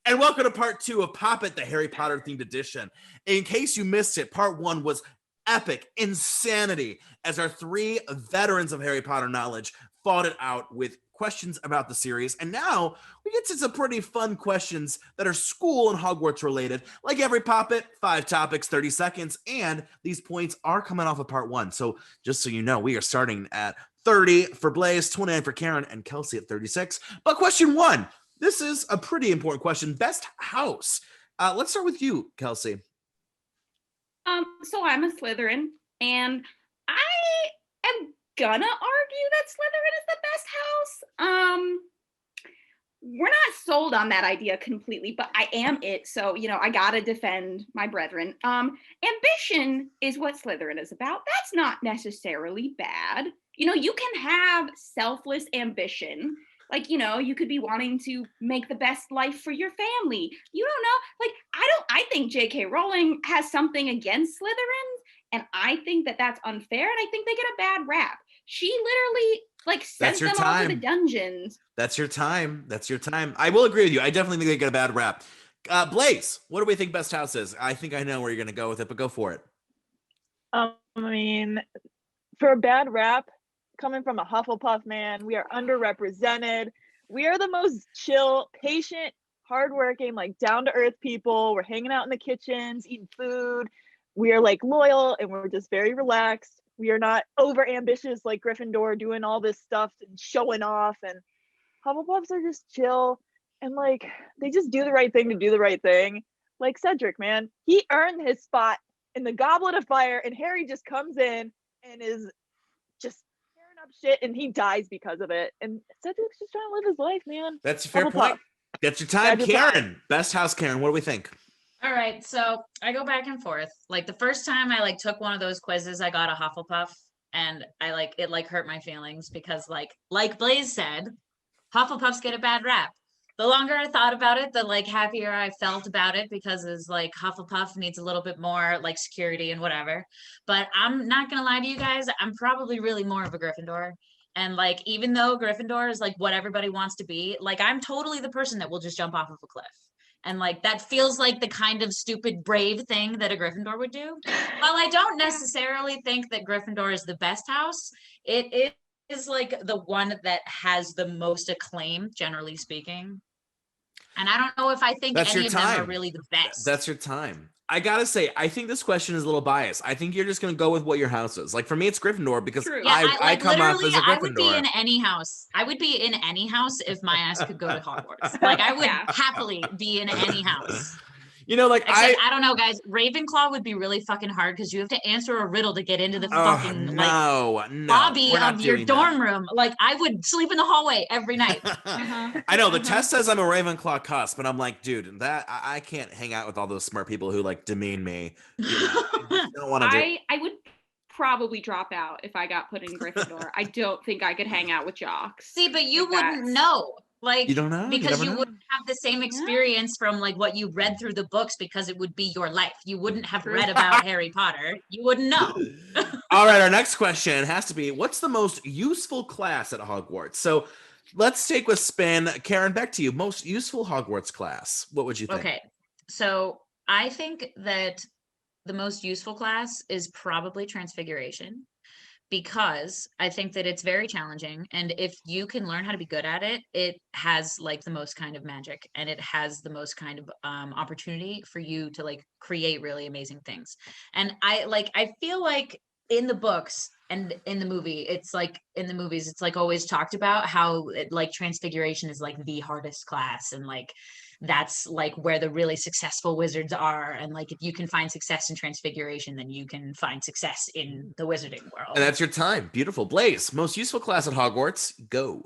And welcome to part 2 of Pop It, the Harry Potter themed edition. In case you missed it, part 1 was epic insanity as our 3 veterans of Harry Potter knowledge fought it out with questions about the series. And now we get to some pretty fun questions that are school and Hogwarts related. Like every Pop It, 5 topics, 30 seconds. And these points are coming off of part 1. So just so you know, we are starting at 30 for Blaze, 29 for Karen, and Kelsey at 36. But question 1. This is a pretty important question. Best house. Let's start with you, Kelsey. So I'm a Slytherin, and I am gonna argue that Slytherin is the best house. We're not sold on that idea completely, but I am it. So, I gotta defend my brethren. Ambition is what Slytherin is about. That's not necessarily bad. You can have selfless ambition. Like, you could be wanting to make the best life for your family. You don't know. Like, I think J.K. Rowling has something against Slytherins, and I think that that's unfair, and I think they get a bad rap. She literally, sent them all to the dungeons. That's your time. I will agree with you. I definitely think they get a bad rap. Blaze, what do we think best house is? I think I know where you're going to go with it, but go for it. For a bad rap, coming from a Hufflepuff, man, we are underrepresented. We are the most chill, patient, hardworking, down-to-earth people. We're hanging out in the kitchens, eating food. We are loyal, and we're just very relaxed. We are not over ambitious like Gryffindor, doing all this stuff and showing off. And Hufflepuffs are just chill, and they just do the right thing to do the right thing. Like Cedric, man, he earned his spot in the Goblet of Fire, and Harry just comes in and is just up shit, and he dies because of it. And Cedric's just trying to live his life, man. That's a fair point. That's your time. Karen, best house. Karen, what do we think? All right, so I go back and forth. The first time I took one of those quizzes, I got a Hufflepuff, and it hurt my feelings because like Blaze said, Hufflepuffs get a bad rap. The longer I thought about it, the happier I felt about it, because it's Hufflepuff needs a little bit more security and whatever. But I'm not gonna lie to you guys, I'm probably really more of a Gryffindor. And even though Gryffindor is what everybody wants to be, I'm totally the person that will just jump off of a cliff. And that feels like the kind of stupid brave thing that a Gryffindor would do. While I don't necessarily think that Gryffindor is the best house, it is the one that has the most acclaim, generally speaking. And I don't know if I think any of them are really the best. That's your time. I gotta say, I think this question is a little biased. I think you're just gonna go with what your house is. For me, it's Gryffindor because I come off as a Gryffindor. I would be in any house. I would be in any house if my ass could go to Hogwarts. I would happily be in any house. Except, I don't know, guys. Ravenclaw would be really fucking hard because you have to answer a riddle to get into the fucking lobby of your dorm room. I would sleep in the hallway every night. I know the test says I'm a Ravenclaw cusp, but I'm dude, that I can't hang out with all those smart people who demean me. I don't want to. I would probably drop out if I got put in Gryffindor. I don't think I could hang out with jocks. See, but you wouldn't know. You don't know? Because you wouldn't have the same experience from what you read through the books, because it would be your life. You wouldn't have read about Harry Potter. You wouldn't know. All right, our next question has to be, what's the most useful class at Hogwarts? So let's take a spin. Karen, back to you. Most useful Hogwarts class. What would you think? Okay, so I think that the most useful class is probably Transfiguration, because I think that it's very challenging. And if you can learn how to be good at it, it has the most kind of magic, and it has the most kind of opportunity for you to create really amazing things. And I feel in the books and in the movie, it's in the movies, it's always talked about how Transfiguration is the hardest class, and that's where the really successful wizards are. And if you can find success in Transfiguration, then you can find success in the wizarding world. And that's your time. Beautiful. Blaze, most useful class at Hogwarts. Go.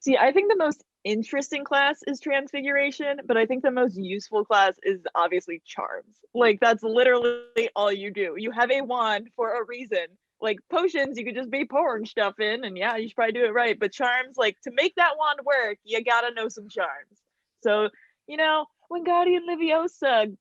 See, I think the most interesting class is Transfiguration, but I think the most useful class is obviously Charms. That's literally all you do. You have a wand for a reason. Potions, you could just be pouring stuff in, and yeah, you should probably do it right. But Charms, to make that wand work, you gotta know some charms. So, Wingardium Leviosa,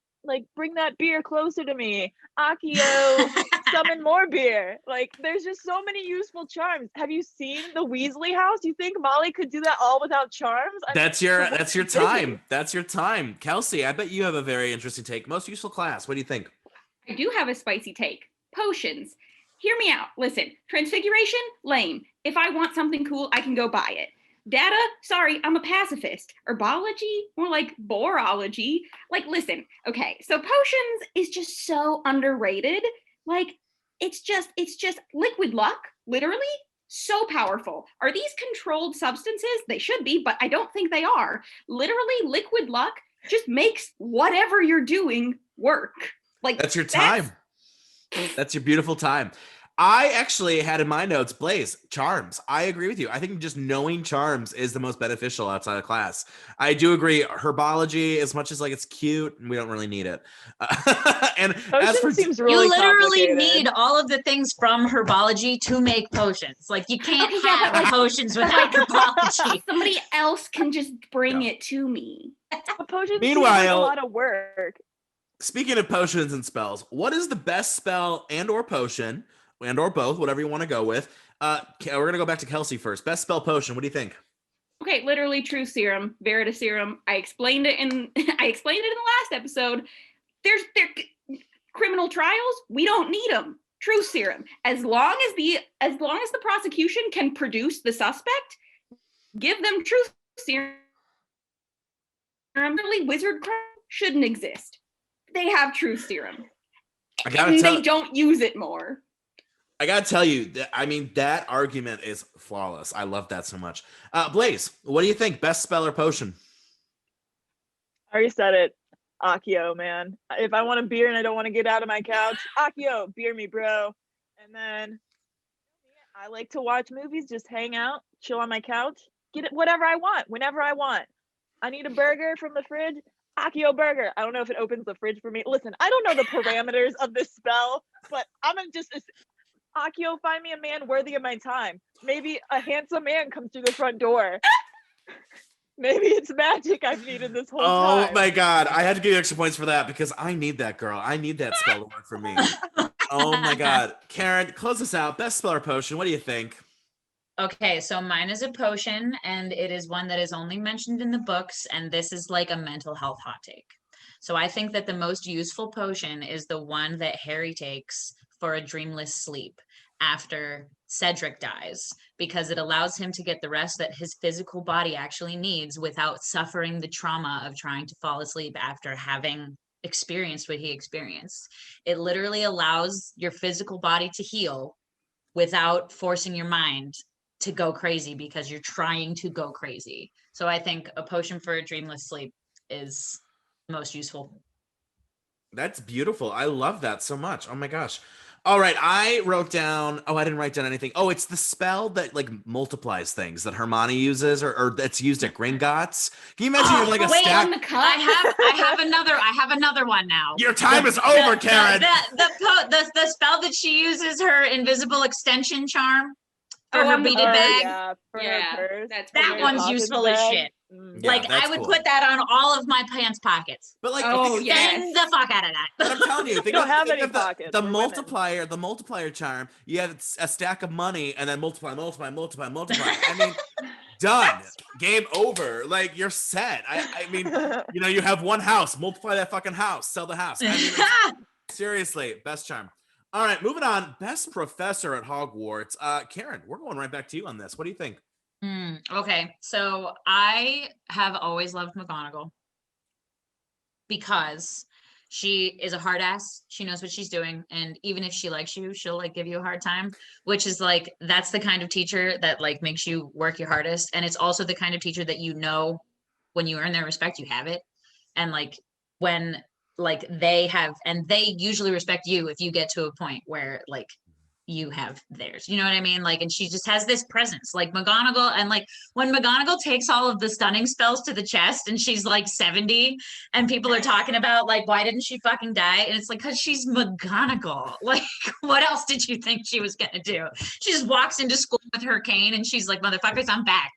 bring that beer closer to me. Accio, summon more beer. Like, there's just so many useful charms. Have you seen the Weasley house? You think Molly could do that all without charms? That's your busy. time. That's your time. Kelsey, I bet you have a very interesting take. Most useful class. What do you think? I do have a spicy take. Potions. Hear me out. Listen, transfiguration, lame. If I want something cool, I can go buy it. Data, sorry, I'm a pacifist. Herbology, more like borology. Like, listen, okay, so potions is just so underrated. Like, it's just liquid luck, literally. So powerful. Are these controlled substances? They should be, but I don't think they are. Literally, liquid luck just makes whatever you're doing work. Like, That's your time. That's your beautiful time. I actually had in my notes, Blaze, charms. I agree with you. I think just knowing charms is the most beneficial outside of class. I do agree. Herbology, as much as like it's cute, we don't really need it. And as for seems really you literally complicated. need all of the things from herbology to make potions. Like you can't Okay, yeah, have but, like- potions without herbology. somebody else can just bring Yeah. it to me. But potions seem like a Meanwhile- lot of work. speaking of potions and spells, what is the best spell and or potion and or both, whatever you want to go with? We're gonna go back to Kelsey first. Best spell potion. What do you think? Okay, literally true serum, Veritaserum. I explained it in the last episode. There's criminal trials, we don't need them. True serum. As long as the prosecution can produce the suspect, give them true serum. Really, wizard crime shouldn't exist. They have true serum. I gotta And tell they don't use it more. I gotta tell you that that argument is flawless. I love that so much. Blaze, what do you think? Best spell or potion? I already said it. Accio, man. If I want a beer and I don't want to get out of my couch, Accio, beer me, bro. And then I like to watch movies, just hang out, chill on my couch, get it whatever I want, whenever I want. I need a burger from the fridge, Accio burger. I don't know if it opens the fridge for me. Listen, I don't know the parameters of this spell, but I'm gonna just Accio, find me a man worthy of my time. Maybe a handsome man comes through the front door. Maybe it's magic I've needed this whole time. Oh my god, I had to give you extra points for that because I need that girl. I need that spell to work for me. Oh my god. Karen, close us out. Best spell or potion. What do you think? Okay, so mine is a potion, and it is one that is only mentioned in the books, and this is like a mental health hot take. So I think that the most useful potion is the one that Harry takes for a dreamless sleep after Cedric dies, because it allows him to get the rest that his physical body actually needs without suffering the trauma of trying to fall asleep after having experienced what he experienced. It literally allows your physical body to heal without forcing your mind to go crazy because you're trying to go crazy. So I think a potion for a dreamless sleep is most useful. That's beautiful. I love that so much. Oh my gosh. All right, I wrote down. Oh, I didn't write down anything. Oh, it's the spell that like multiplies things that Hermione uses, or that's used at Gringotts. Can you imagine you're like a Wait, stack? on the cup? I have another one now. Your time is over, Karen. The spell that she uses, her invisible extension charm for Oh, her on the beaded purse. bag. Yeah, for her Yeah, purse. that's That pretty one's good. useful as shit. Yeah, Like I that's would cool. put that on all of my pants pockets. But like, Oh, think- yeah. Send the fuck out of But that. I'm telling you, think don't of, have think any of pockets. the We're women. multiplier charm. You have a stack of money and then multiply. I mean, done. Game over. Like you're set. I mean, you know, you have one house. Multiply that fucking house. Sell the house. I mean, it's- seriously, best charm. All right, moving on. Best professor at Hogwarts. Karen, we're going right back to you on this. What do you think? Okay, so I have always loved McGonagall because she is a hard ass. She knows what she's doing, and even if she likes you, she'll like give you a hard time, which is like that's the kind of teacher that like makes you work your hardest, and it's also the kind of teacher that you know when you earn their respect, you have it, and like when like they usually respect you if you get to a point where like you have theirs, you know what I mean? Like, and she just has this presence like McGonagall. And like when McGonagall takes all of the stunning spells to the chest and she's like 70 and people are talking about like, why didn't she fucking die? And it's like, cause she's McGonagall. Like, what else did you think she was gonna do? She just walks into school with her cane and she's like, motherfuckers, I'm back.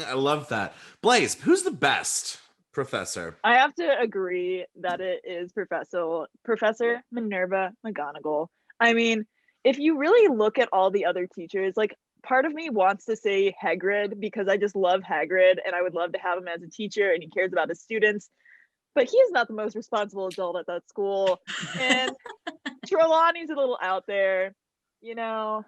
I love that. Blaze, who's the best professor? I have to agree that it is Professor Minerva McGonagall. I mean, if you really look at all the other teachers, like part of me wants to say Hagrid because I just love Hagrid and I would love to have him as a teacher and he cares about his students. But he is not the most responsible adult at that school. And Trelawney's a little out there, you know.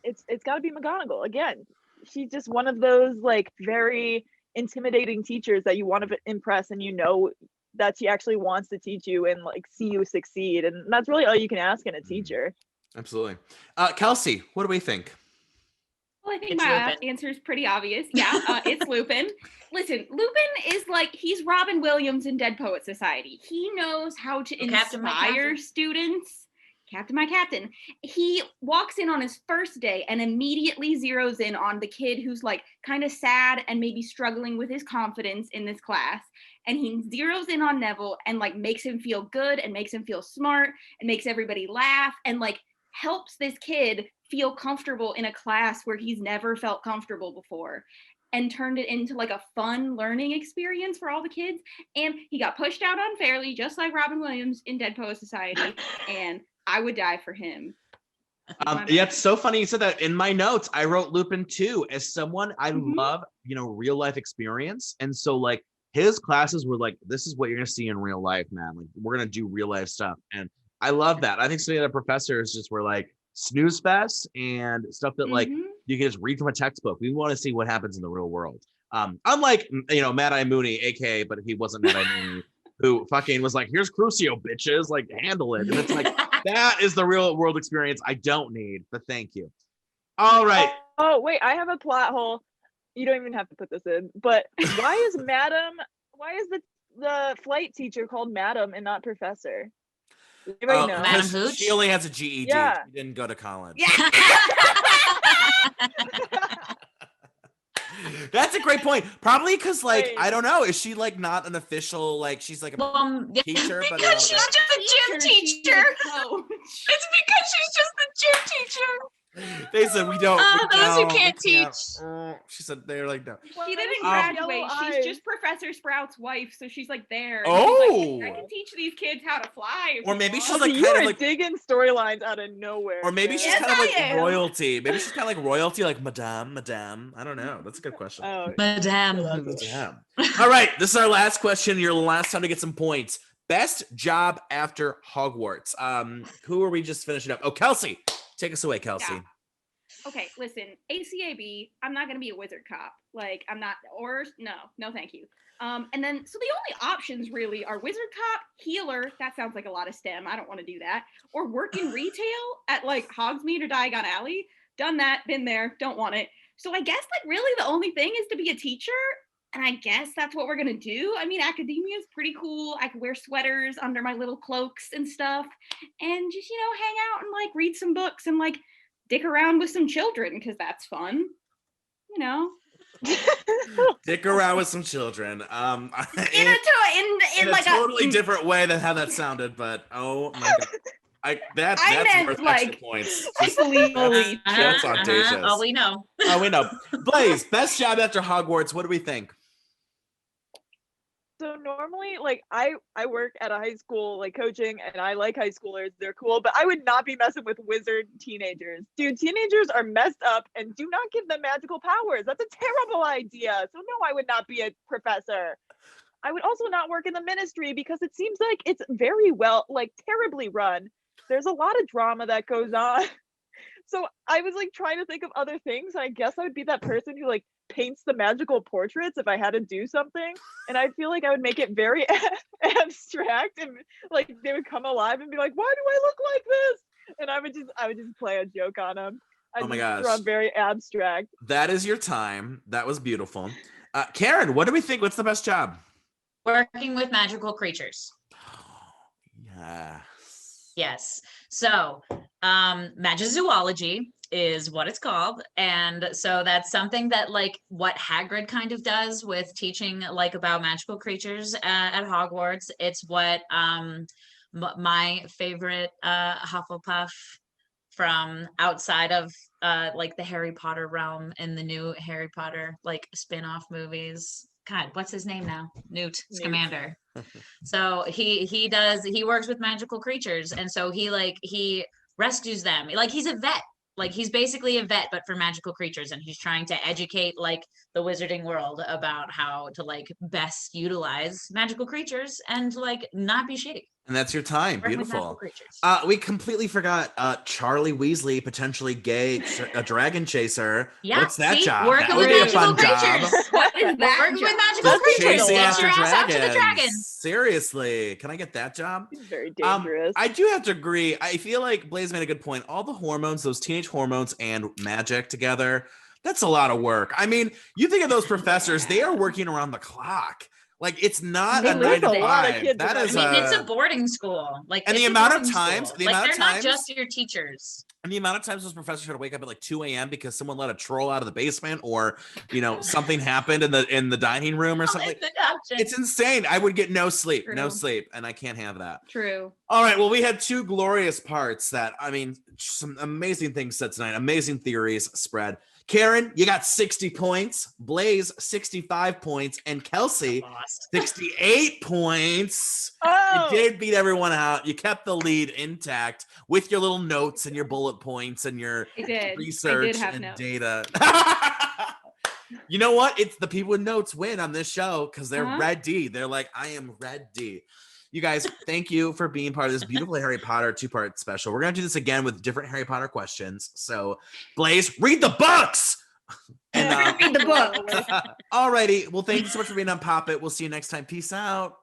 It's got to be McGonagall again. She's just one of those like very intimidating teachers that you want to impress, and you know that she actually wants to teach you and like see you succeed, and that's really all you can ask in a teacher. Absolutely. Kelsey, what do we think? Well, I think It's my Lupin. answer is pretty obvious. Yeah, it's Lupin. Listen, Lupin is like, he's Robin Williams in Dead Poet Society. He knows how to Captain, my inspire captain. students. Captain, my captain. He walks in on his first day and immediately zeroes in on the kid who's like kind of sad and maybe struggling with his confidence in this class. And he zeroes in on Neville and like makes him feel good and makes him feel smart and makes everybody laugh and like helps this kid feel comfortable in a class where he's never felt comfortable before, and turned it into like a fun learning experience for all the kids. And he got pushed out unfairly, just like Robin Williams in Dead Poet Society. And I would die for him. Yeah, it's so funny you said that. In my notes, I wrote Lupin too. As someone I Mhm. love, real life experience. And so like his classes were like, this is what you're gonna see in real life, man. Like we're gonna do real life stuff. And I love that. I think some of the professors just were like snooze fest and stuff that like Mhm. you can just read from a textbook. We want to see what happens in the real world. Unlike Mad Eye Mooney, aka, but he wasn't Mad Eye Mooney, who fucking was like, here's Crucio, bitches, like handle it. And it's like that is the real world experience I don't need, but thank you. All right. Oh wait, I have a plot hole. You don't even have to put this in. But why is the flight teacher called Madam and not Professor? Anybody know? Madam Because Hooch? she only has a GED. Yeah. She didn't go to college. Yeah. That's a great point. Probably because, like, Right. I don't know, is she like not an official, like she's like a Yeah, teacher, but because she's just a gym teacher. It's because she's just a gym teacher. they said we don't. Oh, we those who don't, we can't teach. She said they're like no. She didn't Um, graduate. Yellow She's eyes. just Professor Sprout's wife, so she's like there. And she's like, I Oh. can teach these kids how to fly. if Or you maybe want." she's Okay, like you kind are of like, digging storylines out of nowhere. or maybe man. she's Yes, kind of like I am. royalty. Maybe she's kind of like royalty, like Madame. I don't know. That's a good question. Oh, Madame Yeah, that's Hooch. Yeah. All right, this is our last question. Your last time to get some points. Best job after Hogwarts. Who are we just finishing up? Oh, Kelsey, take us away, Kelsey. Yeah. Okay, listen, ACAB, I'm not gonna be a wizard cop. Like, I'm not, or no, thank you. And then, so the only options really are wizard cop, healer, that sounds like a lot of STEM, I don't want to do that, or work in retail at like Hogsmeade or Diagon Alley. Done that, been there, don't want it. So I guess like really the only thing is to be a teacher, and I guess that's what we're gonna do. I mean, academia is pretty cool. I could wear sweaters under my little cloaks and stuff, and just hang out and like read some books and like dick around with some children because that's fun. Dick around with some children. In in like a totally different way than how that sounded, but oh my god, that's meant, worth like, extra points. Legally. That's audacious. Oh, we know. Oh, we know. Blaze, best job after Hogwarts. What do we think? So normally, like I work at a high school, like coaching, and I like high schoolers. They're cool, but I would not be messing with wizard teenagers. Dude, teenagers are messed up, and do not give them magical powers. That's a terrible idea. So no, I would not be a professor. I would also not work in the ministry because it seems like it's very terribly run. There's a lot of drama that goes on. So I was like trying to think of other things. I guess I would be that person who like paints the magical portraits if I had to do something. And I feel like I would make it very abstract, and like they would come alive and be like, why do I look like this? And I would just play a joke on them. Oh my draw gosh. very abstract. That is your time. That was beautiful. Karen, what do we think? What's the best job? Working with magical creatures. Yeah. Yes. So, magizoology is what it's called. And so that's something that like what Hagrid kind of does with teaching like about magical creatures at Hogwarts. It's what my favorite Hufflepuff from outside of like the Harry Potter realm and the new Harry Potter like spin-off movies God, what's his name now? Newt Newt. Scamander. So he works with magical creatures, and so he rescues them. Like he's a vet. Like he's basically a vet, but for magical creatures, and he's trying to educate like the wizarding world about how to like best utilize magical creatures and like not be shitty. And that's your time. Work with magical Beautiful. creatures. We completely forgot Charlie Weasley, potentially gay, a dragon chaser. Yeah, What's that see? job? Working That with would be a magical fun job. creatures. What is that? Working with job? magical That's creatures. Chasing Get after your ass out to the dragons. dragons. Seriously, can I get that job? He's very dangerous. I do have to agree. I feel like Blaze made a good point. All the hormones, those teenage hormones and magic together, that's a lot of work. I mean, you think of those professors, they are working around the clock. Like it's not They a lose 9 to a lot of 5. kids That in is that. I mean, it's a boarding school. Like, And the it's a amount of boarding times- school. the Like, amount of they're not times- just your teachers. and the amount of times those professors had to wake up at like 2 a.m. because someone let a troll out of the basement, or something happened in the dining room or something. It's insane. I would get no sleep, True. and I can't have that. True. All right. Well, we had two glorious parts that, I mean, some amazing things said tonight, amazing theories spread. Karen, you got 60 points. Blaze, 65 points. And Kelsey, Lost. 68 points. Oh! You did beat everyone out. You kept the lead intact with your little notes and your bullet points and your I did. research I did have and notes. data. You know what? It's the people with notes win on this show because they're Uh-huh. ready. They're like, I am ready. You guys, thank you for being part of this beautiful Harry Potter 2-part special. We're going to do this again with different Harry Potter questions. So, Blaze, read the books! And, Read the book. alrighty. Well, thank you so much for being on Pop It. We'll see you next time. Peace out.